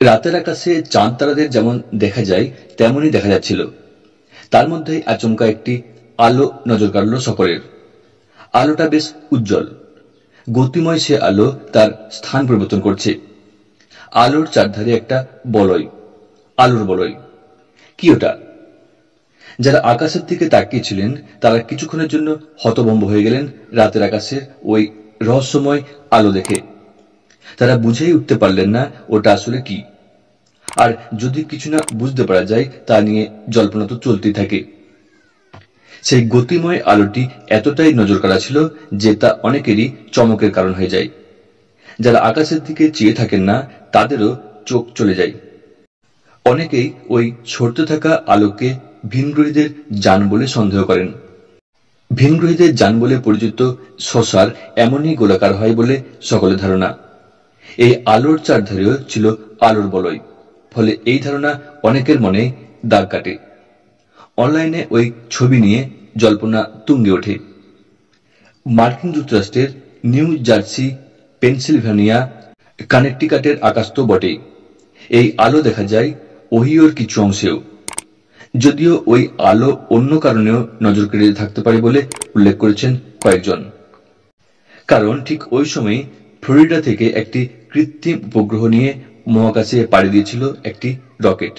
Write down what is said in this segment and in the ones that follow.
রাতের আকাশে চাঁদ তারাদের যেমন দেখা যায় তেমনই দেখা যাচ্ছিল। তার মধ্যেই আচমকা একটি আলো নজর কাড়ল সকলের। আলোটা বেশ উজ্জ্বল, গতিময়। সে আলো তার স্থান পরিবর্তন করছে। আলোর চারধারে একটা বলয়, আলোর বলয়। কি ওটা? যারা আকাশের দিকে তাকিয়েছিলেন তারা কিছুক্ষণের জন্য হতভম্ব হয়ে গেলেন রাতের আকাশের ওই রহস্যময় আলো দেখে। তারা বুঝেই উঠতে পারলেন না ওটা আসলে কি। আর যদি কিছু না বুঝতে পারা যায় তা নিয়ে জল্পনা তো চলতেই থাকে। সেই গতিময় আলোটি এতটাই নজর কাড়া ছিল যে তা অনেকেরই চমকের কারণ হয়ে যায়। যারা আকাশের দিকে চেয়ে থাকেন না তাদেরও চোখ চলে যায়। অনেকেই ওই ছড়তে থাকা আলোকে ভিনগ্রহীদের যান বলে সন্দেহ করেন। ভিনগ্রহীদের যান বলে পরিচিত শশার এমনই গোলাকার হয় বলে সকলের ধারণা। এই আলোর চারধারেও ছিল আলোর বলয়, ফলে এই ধারণা অনেকের মনে দাগ কাটে। অনলাইনে ওই ছবি নিয়ে জল্পনা তুঙ্গে ওঠে। মার্কিন যুক্তরাষ্ট্রের নিউ জার্সি, পেনসিলভানিয়া, কানেকটিকাটের আকাশ তো বটেই। এই আলো দেখা যায় ওহিওর কিছু অংশেও, যদিও ওই আলো অন্য কারণেও নজর কেড়ে থাকতে পারে বলে উল্লেখ করেছেন কয়েকজন। কারণ ঠিক ওই সময় ফ্লোরিডা থেকে একটি কৃত্রিম উপগ্রহ নিয়ে মহাকাশে পাড়ি দিয়েছিল একটি রকেট।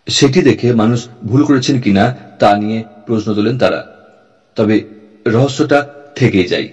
সেটি দেখে মানুষ ভুল করেছেন কিনা তা নিয়ে প্রশ্ন তোলেন তারা। তবে রহস্যটা থেকেই যায়।